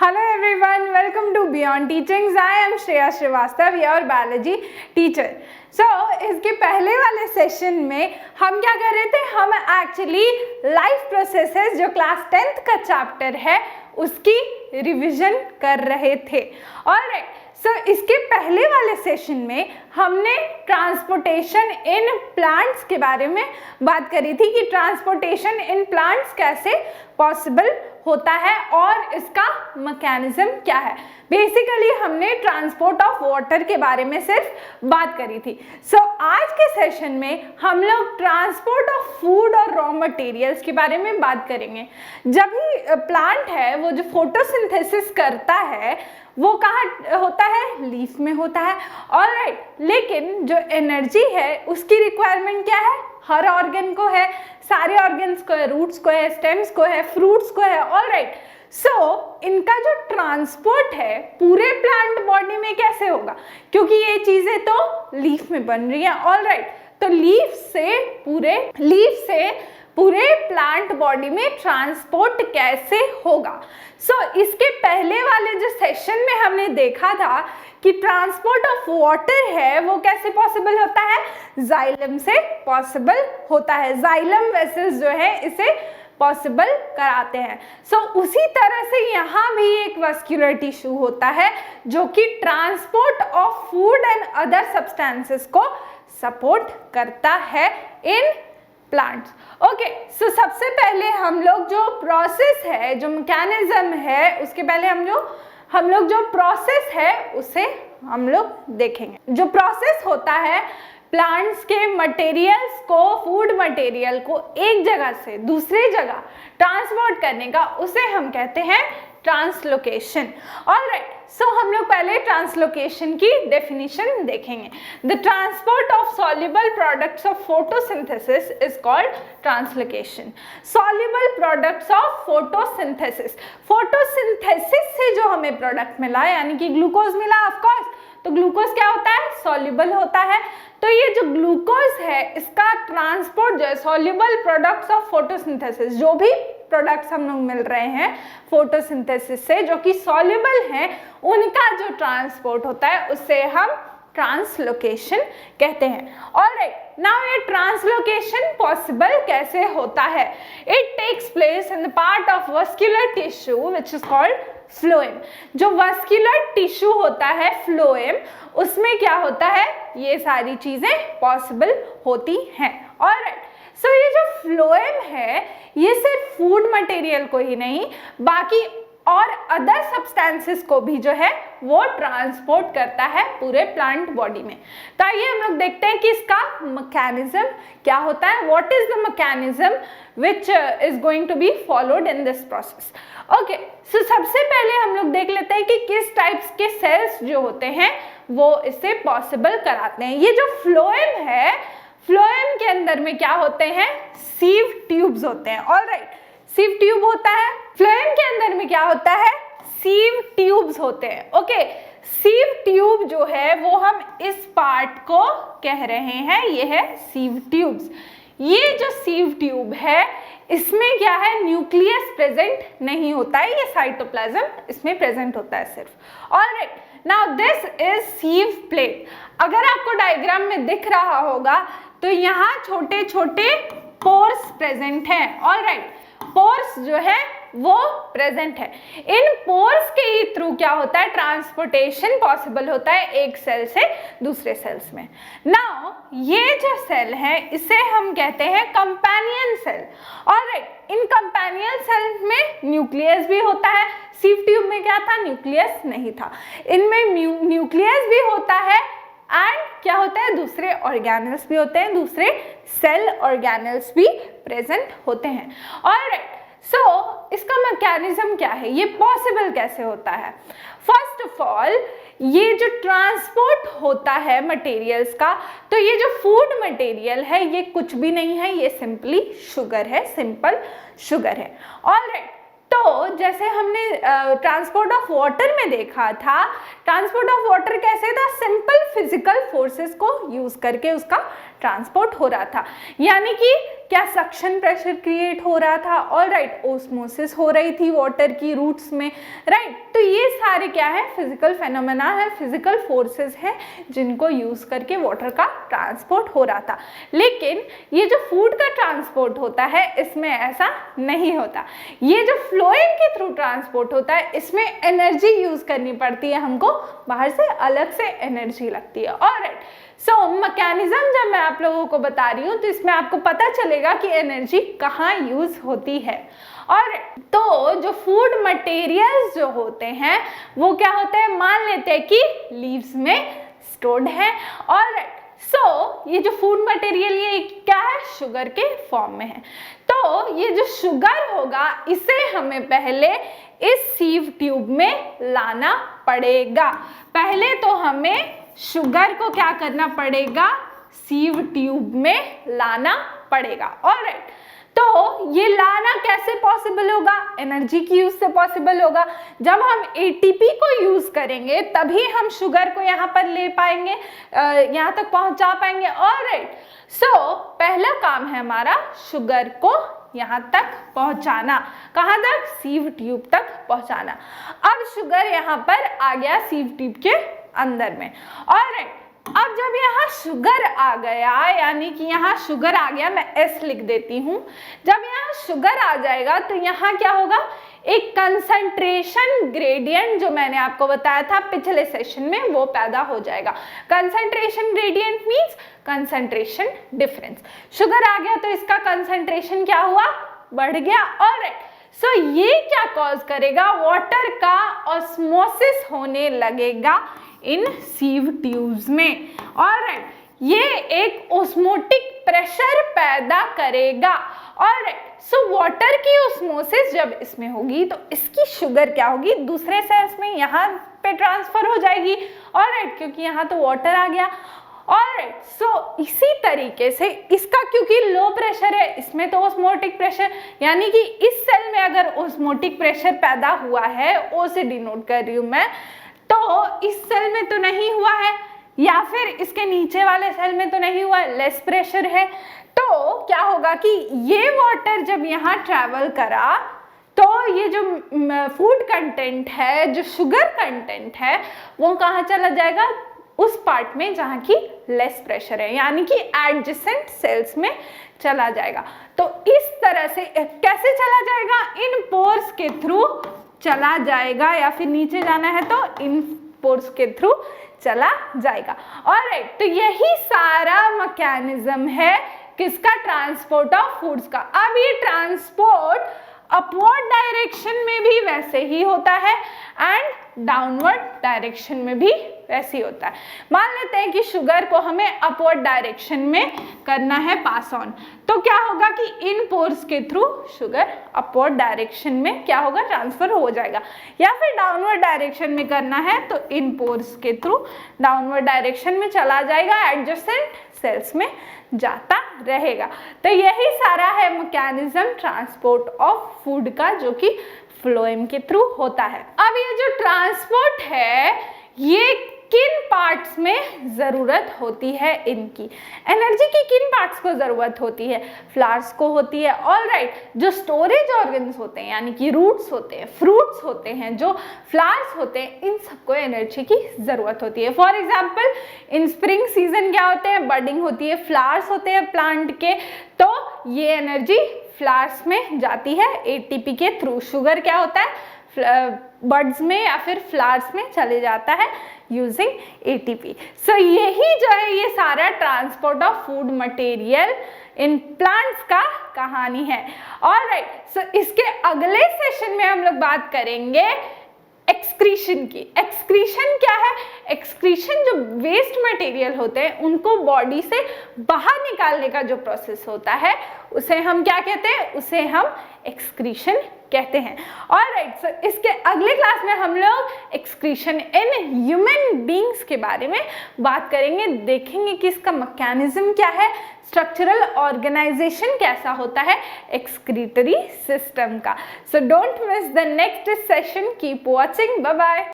Hello everyone, welcome to Beyond Teachings. I am Shreya Srivastava, your biology teacher. So इसके पहले वाले session में हम क्या कर रहे थे, हम एक्चुअली लाइफ प्रोसेसेस जो क्लास 10th का चैप्टर है उसकी रिवीजन कर रहे थे. ऑलराइट, सो इसके पहले वाले सेशन में हमने ट्रांसपोर्टेशन इन प्लांट्स के बारे में बात करी थी कि ट्रांसपोर्टेशन इन प्लांट्स कैसे पॉसिबल होता है और इसका मैकेनिज्म क्या है. बेसिकली हमने ट्रांसपोर्ट ऑफ वाटर के बारे में सिर्फ बात करी थी. सो आज के सेशन में हम लोग ट्रांसपोर्ट ऑफ फूड और रॉ मटेरियल्स के बारे में बात करेंगे. जब भी प्लांट है वो जो फोटोसिंथेसिस करता है वो कहाँ होता है, लीफ में होता है. ऑलराइट, लेकिन जो एनर्जी है उसकी रिक्वायरमेंट क्या है, हर ऑर्गन को है, सारे ऑर्गन्स को है, रूट्स को है, स्टेम्स को है, फ्रूट्स को है. ऑलराइट, सो इनका जो ट्रांसपोर्ट है पूरे प्लांट बॉडी में कैसे होगा, क्योंकि ये चीजें तो लीफ में बन रही है. ऑलराइट, तो लीफ से पूरे प्लांट बॉडी में ट्रांसपोर्ट कैसे होगा. सो इसके पहले वाले जो सेशन में हमने देखा था कि ट्रांसपोर्ट ऑफ वाटर है वो कैसे पॉसिबल होता है, जाइलम से पॉसिबल होता है. जाइलम वेसल्स जो है इसे पॉसिबल कराते हैं. सो उसी तरह से यहाँ भी एक वस्कुलर टिश्यू होता है जो कि transport of food and other substances को सपोर्ट करता है इन प्लांट्स. ओके, सो सबसे पहले हम लोग जो प्रोसेस है, जो मैकेनिज्म है, उसके पहले हम लोग जो प्रोसेस है उसे हम लोग देखेंगे. जो प्रोसेस होता है प्लांट्स के मटेरियल्स को, फूड मटेरियल को एक जगह से दूसरी जगह ट्रांसपोर्ट करने का, उसे हम कहते हैं ट्रांसलोकेशन. ऑलराइट, सो हम लोग पहले ट्रांसलोकेशन की डेफिनेशन देखेंगे. The transport of soluble products of photosynthesis is called translocation. Soluble products of photosynthesis, photosynthesis से जो हमें प्रोडक्ट मिला यानी कि ग्लूकोज मिला, ऑफ कोर्स, तो ग्लूकोज क्या होता है, सॉल्युबल होता है. तो ये जो ग्लूकोज है इसका ट्रांसपोर्ट जो है सॉल्युबल प्रोडक्ट्स ऑफ फोटोसिंथेसिस, जो भी प्रोडक्ट्स हम लोग मिल रहे हैं फोटोसिंथेसिस से जो कि सॉल्युबल हैं, उनका जो ट्रांसपोर्ट होता है उससे हम ट्रांसलोकेशन कहते हैं. ऑलराइट, नाउ ये ट्रांसलोकेशन पॉसिबल कैसे होता है. It takes place in the part of vascular tissue which is called phloem. जो वस्कुलर टिश्यू होता है फ्लोएम, उसमें क्या होता है, ये सारी चीजें पॉसिबल होती हैं. ऑलराइट, सो ये जो फ्लोएम है ये सिर्फ फूड मटेरियल को ही नहीं बाकी और अदर सब्सटेंसेस को भी जो है वो ट्रांसपोर्ट करता है पूरे प्लांट बॉडी में. तो आइए हम लोग देखते हैं कि इसका मैकेनिज्म क्या होता है. What is the mechanism which is going to be followed in this process. Okay, so सबसे पहले हम लोग देख लेते हैं कि किस टाइप्स के सेल्स जो होते हैं वो इससे पॉसिबल कराते हैं. ये जो फ्लोएम है, फ्लोएम के अंदर में क्या होते हैं, सीव ट्यूब्स होते हैं. ऑलराइट, सीव ट्यूब होता है. फ्लोएम के अंदर में क्या होता है, सीव ट्यूब्स होते हैं. ओके, सीव ट्यूब जो है वो हम इस पार्ट को कह रहे हैं, ये है सीव ट्यूब्स. ये जो सीव ट्यूब है इसमें क्या है, न्यूक्लियस प्रेजेंट नहीं होता है, ये साइटोप्लाज्म इसमें प्रेजेंट होता है सिर्फ. Alright, now this is sieve plate. अगर आपको डायग्राम में दिख रहा होगा तो यहाँ छोटे छोटे पोर्स प्रेजेंट हैं. ऑलराइट, पोर्स जो है वो प्रेजेंट है. इन पोर्स के ही थ्रू क्या होता है, ट्रांसपोर्टेशन पॉसिबल होता है एक सेल से दूसरे सेल्स में. नाउ ये जो सेल है इसे हम कहते हैं कंपेनियन सेल. ऑलराइट, इन कंपेनियन सेल में न्यूक्लियस भी होता है. सीव ट्यूब में क्या था, न्यूक्लियस नहीं था. इनमें न्यूक्लियस भी होता है एंड क्या होता है, दूसरे ऑर्गेनल्स भी होते हैं, दूसरे सेल ऑर्गेनल्स भी प्रेजेंट होते हैं. ऑलराइट, सो इसका मैकेनिज्म क्या है, ये पॉसिबल कैसे होता है. फर्स्ट ऑफ ऑल, ये जो ट्रांसपोर्ट होता है मटेरियल्स का, तो ये जो फूड मटेरियल है ये कुछ भी नहीं है, ये सिंपली शुगर है, सिंपल शुगर है. ऑलराइट, तो जैसे हमने ट्रांसपोर्ट ऑफ वाटर में देखा था, ट्रांसपोर्ट ऑफ वाटर कैसे था, सिंपल फिजिकल फोर्सेस को यूज करके उसका ट्रांसपोर्ट हो रहा था. यानी कि क्या सक्शन प्रेशर क्रिएट हो रहा था, ऑलराइट, ओस्मोसिस हो रही थी वाटर की रूट्स में, राइट। तो ये सारे क्या है, फिजिकल फेनोमेना है, फिजिकल फोर्सेस हैं जिनको यूज करके वाटर का ट्रांसपोर्ट हो रहा था। लेकिन ये जो फूड का ट्रांसपोर्ट होता है इसमें ऐसा नहीं होता। ये जो फ्लोएम के थ्रू ट्रांसपोर्ट होता है इसमें एनर्जी यूज करनी पड़ती है हमको, बाहर से अलग से एनर्जी लगती है, ऑलराइट। सो मैकेनिज्म जब मैं आप लोगों को बता रही हूँ तो इसमें आपको पता चलेगा कि एनर्जी कहाँ यूज होती है। और तो जो फूड मटेरियल्स जो होते हैं वो क्या होते हैं, मान लेते हैं कि लीव्स में स्टोर्ड है, ऑलराइट। सो ये जो फूड मटेरियल ये क्या है, शुगर के फॉर्म में है। तो ये जो शुगर होगा इसे हमें पहले इस सीव ट्यूब में लाना पड़ेगा। पहले तो हमें शुगर को क्या करना पड़ेगा, सीव ट्यूब में लाना पड़ेगा, ऑलराइट। तो ये लाना कैसे पॉसिबल होगा, एनर्जी की यूज से पॉसिबल होगा। जब हम एटीपी को यूज करेंगे तभी हम शुगर को यहाँ पर ले पाएंगे, यहाँ तक पहुंचा पाएंगे, ऑलराइट। सो पहला काम है हमारा शुगर को यहाँ तक पहुंचाना, कहाँ तक, सीव ट्यूब तक पहुंचाना। अब शुगर यहाँ पर आ गया सीव ट्यूब के अंदर में, ऑलराइट। अब जब यहाँ शुगर आ गया, यानी कि यहाँ शुगर आ गया, मैं S लिख देती हूँ। जब यहाँ शुगर आ जाएगा तो यहाँ क्या होगा, एक कंसंट्रेशन ग्रेडियंट जो मैंने आपको बताया था पिछले सेशन में वो पैदा हो जाएगा। Concentration gradient means concentration difference. Sugar आ गया तो इसका कंसंट्रेशन क्या हुआ, बढ़ गया, ऑलराइट। सो ये क्या कॉज करेगा, वाटर का ऑस्मोसिस होने लगेगा इन सीव ट्यूब्स में, ऑलराइट। ये एक ऑस्मोटिक प्रेशर पैदा करेगा, ऑलराइट। सो वाटर की ऑस्मोसिस जब इसमें होगी तो इसकी शुगर क्या होगी, दूसरे सेल्स में यहाँ पे ट्रांसफर हो जाएगी, ऑलराइट, क्योंकि यहाँ तो वाटर आ गया, ऑलराइट। सो इसी तरीके से इसका क्योंकि लो प्रेशर है, इसमें तो ऑस्मोटिक प्रेशर, यानी कि इस सेल में अगर ऑस्मोटिक प्रेशर पैदा हुआ है, ओ से डिनोट कर रही हूँ मैं, तो इस सेल में तो नहीं हुआ है, या फिर इसके नीचे वाले सेल में तो नहीं हुआ, लेस प्रेशर है। तो क्या होगा कि ये वाटर जब यहाँ ट्रैवल करा तो ये जो फूड कंटेंट है, जो शुगर कंटेंट है, वो कहाँ चला जाएगा, उस पार्ट में जहाँ की लेस प्रेशर है, यानी कि एडजेसेंट सेल्स में चला जाएगा। तो इस तरह से कैसे चला जाएगा, इन पोर्स के थ्रू चला जाएगा, या फिर नीचे जाना है तो इन पोर्स के थ्रू चला जाएगा, ऑलराइट। तो यही सारा मैकेनिज्म है किसका, ट्रांसपोर्ट ऑफ फूड्स का। अब ये ट्रांसपोर्ट अपवर्ड डायरेक्शन में भी वैसे ही होता है एंड डाउनवर्ड डायरेक्शन में भी वैसे ही होता है। मान लेते हैं कि शुगर को हमें अपवर्ड डायरेक्शन में करना है पास ऑन, तो क्या होगा कि इन पोर्स के थ्रू शुगर अपवर्ड डायरेक्शन में क्या होगा, ट्रांसफर हो जाएगा। या फिर डाउनवर्ड डायरेक्शन में करना है तो इन पोर्स के थ्रू डाउनवर्ड डायरेक्शन में चला जाएगा, एडजेसेंट सेल्स में जाता रहेगा। तो यही सारा है मैकेनिज्म ट्रांसपोर्ट ऑफ फूड का, जो कि फ्लोएम के थ्रू होता है। अब ये जो ट्रांसपोर्ट है ये किन पार्ट्स में ज़रूरत होती है, इनकी एनर्जी की किन पार्ट्स को ज़रूरत होती है, फ्लावर्स को होती है, ऑलराइट। जो स्टोरेज ऑर्गन्स होते हैं, यानी कि रूट्स होते हैं, फ्रूट्स होते हैं, जो फ्लावर्स होते हैं, इन सबको एनर्जी की ज़रूरत होती है। For example in spring season क्या होते हैं, बर्डिंग होती है, फ्लावर्स होते हैं प्लांट के, तो ये एनर्जी फ्लावर्स में जाती है एटीपी के थ्रू। शुगर क्या होता है, बर्ड्स में या फिर फ्लावर्स में चले जाता है यूजिंग एटीपी। सो यही जो है ये सारा transport of food material in plants का कहानी है, ऑलराइट। सो इसके अगले सेशन में हम लोग बात करेंगे एक्सक्रीशन की। एक्सक्रीशन क्या है, एक्सक्रीशन जो वेस्ट मटेरियल होते हैं उनको बॉडी से बाहर निकालने का जो प्रोसेस होता है उसे हम क्या कहते हैं, उसे हम एक्सक्रीशन कहते हैं, ऑलराइट। सो इसके अगले क्लास में हम लोग एक्सक्रीशन इन ह्यूमन बींग्स के बारे में बात करेंगे, देखेंगे कि इसका मैकेनिज्म क्या है, स्ट्रक्चरल ऑर्गेनाइजेशन कैसा होता है एक्सक्रीटरी सिस्टम का। So don't miss the next session, keep watching, bye bye.